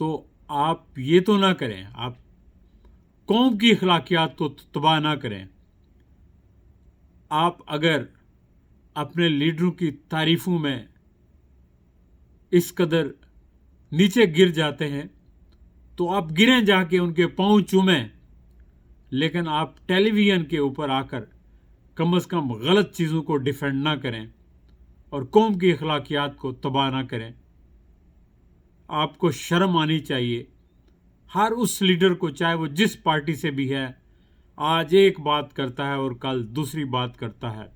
تو آپ یہ تو نہ کریں, آپ قوم کی اخلاقیات کو تباہ نہ کریں. آپ اگر اپنے لیڈروں کی تعریفوں میں اس قدر نیچے گر جاتے ہیں تو آپ گریں جا کے ان کے پاؤں چومیں, لیکن آپ ٹیلی ویژن کے اوپر آ کر کم از کم غلط چیزوں کو ڈیفینڈ نہ کریں اور قوم کی اخلاقیات کو تباہ نہ کریں. آپ کو شرم آنی چاہیے. ہر اس لیڈر کو, چاہے وہ جس پارٹی سے بھی ہے, آج ایک بات کرتا ہے اور کل دوسری بات کرتا ہے,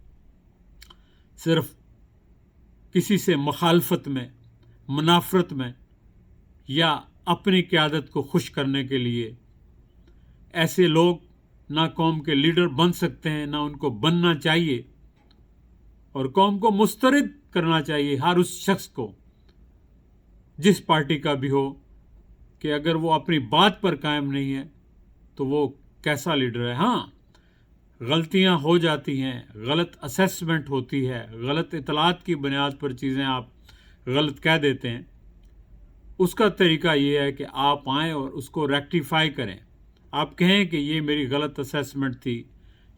صرف کسی سے مخالفت میں, منافرت میں یا اپنی قیادت کو خوش کرنے کے لیے. ایسے لوگ نہ قوم کے لیڈر بن سکتے ہیں, نہ ان کو بننا چاہیے, اور قوم کو مسترد کرنا چاہیے ہر اس شخص کو, جس پارٹی کا بھی ہو, کہ اگر وہ اپنی بات پر قائم نہیں ہے تو وہ کیسا لیڈر ہے. ہاں, غلطیاں ہو جاتی ہیں, غلط اسیسمنٹ ہوتی ہے, غلط اطلاعات کی بنیاد پر چیزیں آپ غلط کہہ دیتے ہیں. اس کا طریقہ یہ ہے کہ آپ آئیں اور اس کو ریکٹیفائی کریں. آپ کہیں کہ یہ میری غلط اسیسمنٹ تھی,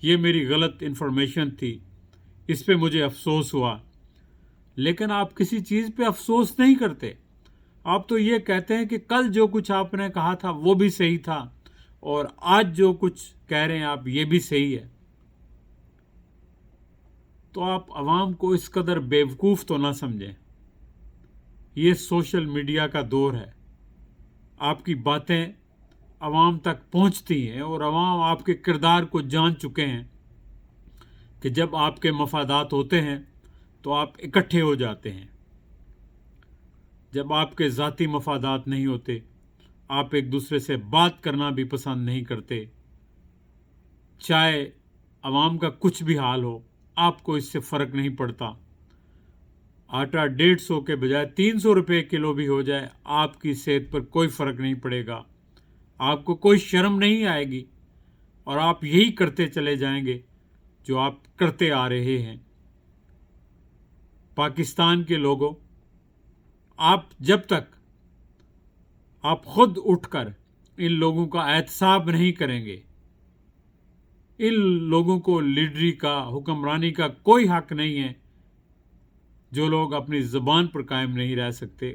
یہ میری غلط انفارمیشن تھی, اس پہ مجھے افسوس ہوا. لیکن آپ کسی چیز پہ افسوس نہیں کرتے. آپ تو یہ کہتے ہیں کہ کل جو کچھ آپ نے کہا تھا وہ بھی صحیح تھا, اور آج جو کچھ کہہ رہے ہیں آپ یہ بھی صحیح ہے. تو آپ عوام کو اس قدر بیوقوف تو نہ سمجھیں. یہ سوشل میڈیا کا دور ہے. آپ کی باتیں عوام تک پہنچتی ہیں اور عوام آپ کے کردار کو جان چکے ہیں کہ جب آپ کے مفادات ہوتے ہیں تو آپ اکٹھے ہو جاتے ہیں, جب آپ کے ذاتی مفادات نہیں ہوتے آپ ایک دوسرے سے بات کرنا بھی پسند نہیں کرتے. چاہے عوام کا کچھ بھی حال ہو, آپ کو اس سے فرق نہیں پڑتا. آٹا 150 کے بجائے 300 روپے کلو بھی ہو جائے, آپ کی صحت پر کوئی فرق نہیں پڑے گا. آپ کو کوئی شرم نہیں آئے گی, اور آپ یہی کرتے چلے جائیں گے جو آپ کرتے آ رہے ہیں. پاکستان کے لوگوں, آپ جب تک آپ خود اٹھ کر ان لوگوں کا احتساب نہیں کریں گے, ان لوگوں کو لیڈری کا, حکمرانی کا کوئی حق نہیں ہے. جو لوگ اپنی زبان پر قائم نہیں رہ سکتے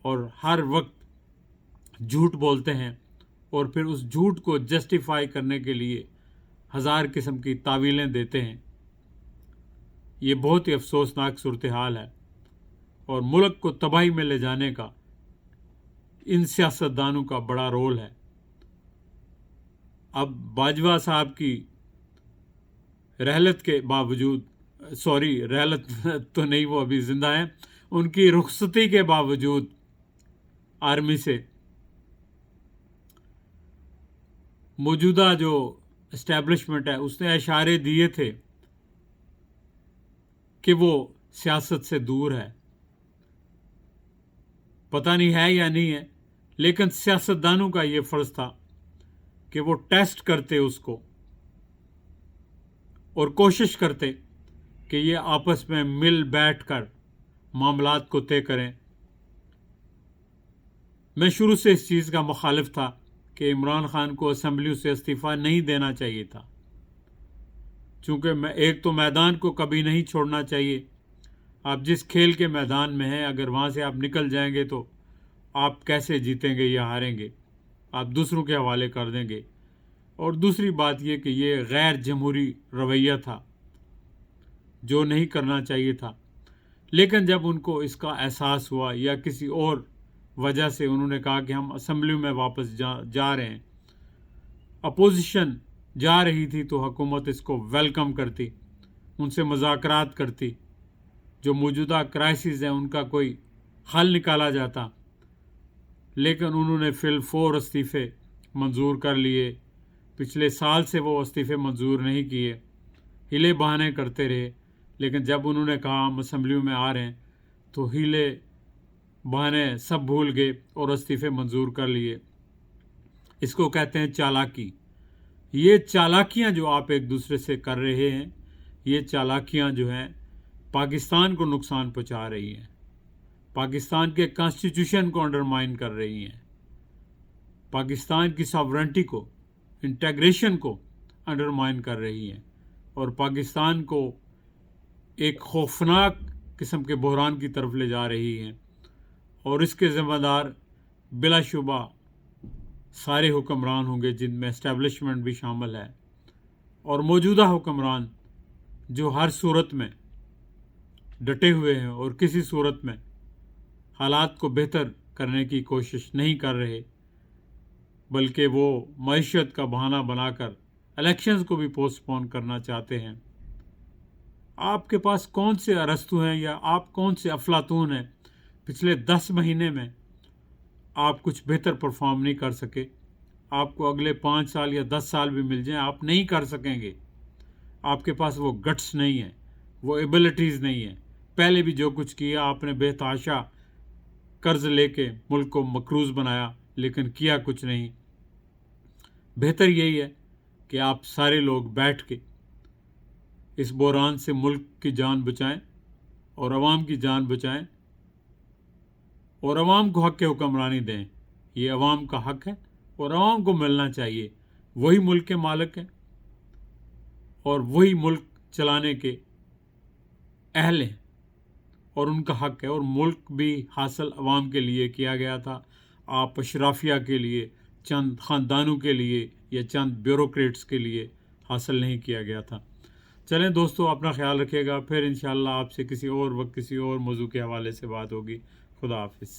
اور ہر وقت جھوٹ بولتے ہیں اور پھر اس جھوٹ کو جسٹیفائی کرنے کے لیے ہزار قسم کی تعویلیں دیتے ہیں, یہ بہت ہی افسوسناک صورتحال ہے. اور ملک کو تباہی میں لے جانے کا ان سیاستدانوں کا بڑا رول ہے. اب باجوہ صاحب کی رحلت کے باوجود, رحلت تو نہیں, وہ ابھی زندہ ہیں, ان کی رخصتی کے باوجود آرمی سے موجودہ جو اسٹیبلشمنٹ ہے اس نے اشارے دیے تھے کہ وہ سیاست سے دور ہے. پتہ نہیں ہے یا نہیں ہے, لیکن سیاستدانوں کا یہ فرض تھا کہ وہ ٹیسٹ کرتے اس کو اور کوشش کرتے کہ یہ آپس میں مل بیٹھ کر معاملات کو طے کریں. میں شروع سے اس چیز کا مخالف تھا کہ عمران خان کو اسمبلیوں سے استعفیٰ نہیں دینا چاہیے تھا, چونکہ ایک تو میدان کو کبھی نہیں چھوڑنا چاہیے. آپ جس کھیل کے میدان میں ہیں, اگر وہاں سے آپ نکل جائیں گے تو آپ کیسے جیتیں گے یا ہاریں گے, آپ دوسروں کے حوالے کر دیں گے. اور دوسری بات یہ کہ یہ غیر جمہوری رویہ تھا جو نہیں کرنا چاہیے تھا. لیکن جب ان کو اس کا احساس ہوا یا کسی اور وجہ سے انہوں نے کہا کہ ہم اسمبلیوں میں واپس جا رہے ہیں, اپوزیشن جا رہی تھی تو حکومت اس کو ویلکم کرتی, ان سے مذاکرات کرتی, جو موجودہ کرائسز ہیں ان کا کوئی حل نکالا جاتا. لیکن انہوں نے فی الفور استعفے منظور کر لیے. پچھلے سال سے وہ استعفے منظور نہیں کیے, ہیلے بہانے کرتے رہے. لیکن جب انہوں نے کہا ہم اسمبلیوں میں آ رہے ہیں تو ہیلے بہانے سب بھول گئے اور استعفے منظور کر لیے. اس کو کہتے ہیں چالاکی. یہ چالاکیاں جو آپ ایک دوسرے سے کر رہے ہیں, یہ چالاکیاں جو ہیں پاکستان کو نقصان پہنچا رہی ہیں. پاکستان کے کانسٹیٹیوشن کو انڈرمائن کر رہی ہیں، پاکستان کی ساورنٹی کو، انٹیگریشن کو انڈرمائن کر رہی ہیں، اور پاکستان کو ایک خوفناک قسم کے بحران کی طرف لے جا رہی ہیں، اور اس کے ذمہ دار بلا شبہ سارے حکمران ہوں گے، جن میں اسٹیبلشمنٹ بھی شامل ہے، اور موجودہ حکمران جو ہر صورت میں ڈٹے ہوئے ہیں اور کسی صورت میں حالات کو بہتر کرنے کی کوشش نہیں کر رہے، بلکہ وہ معیشت کا بہانہ بنا کر الیکشنز کو بھی پوسٹ پون کرنا چاہتے ہیں۔ آپ کے پاس کون سے ارسطو ہیں یا آپ کون سے افلاطون ہیں؟ پچھلے 10 مہینے میں آپ کچھ بہتر پرفارم نہیں کر سکے، آپ کو اگلے 5 سال یا 10 سال بھی مل جائیں، آپ نہیں کر سکیں گے۔ آپ کے پاس وہ گٹس نہیں ہیں، وہ ایبلٹیز نہیں ہیں۔ پہلے بھی جو کچھ کیا آپ نے بے تحاشا قرض لے کے ملک کو مقروض بنایا، لیکن کیا کچھ نہیں۔ بہتر یہی ہے کہ آپ سارے لوگ بیٹھ کے اس بحران سے ملک کی جان بچائیں اور عوام کی جان بچائیں، اور عوام کو حق حکمرانی دیں۔ یہ عوام کا حق ہے اور عوام کو ملنا چاہیے۔ وہی ملک کے مالک ہیں اور وہی ملک چلانے کے اہل ہیں، اور ان کا حق ہے، اور ملک بھی حاصل عوام کے لیے کیا گیا تھا۔ آپ اشرافیہ کے لیے، چند خاندانوں کے لیے یا چند بیوروکریٹس کے لیے حاصل نہیں کیا گیا تھا۔ چلیں دوستو، اپنا خیال رکھیے گا، پھر انشاءاللہ آپ سے کسی اور وقت کسی اور موضوع کے حوالے سے بات ہوگی۔ خدا حافظ۔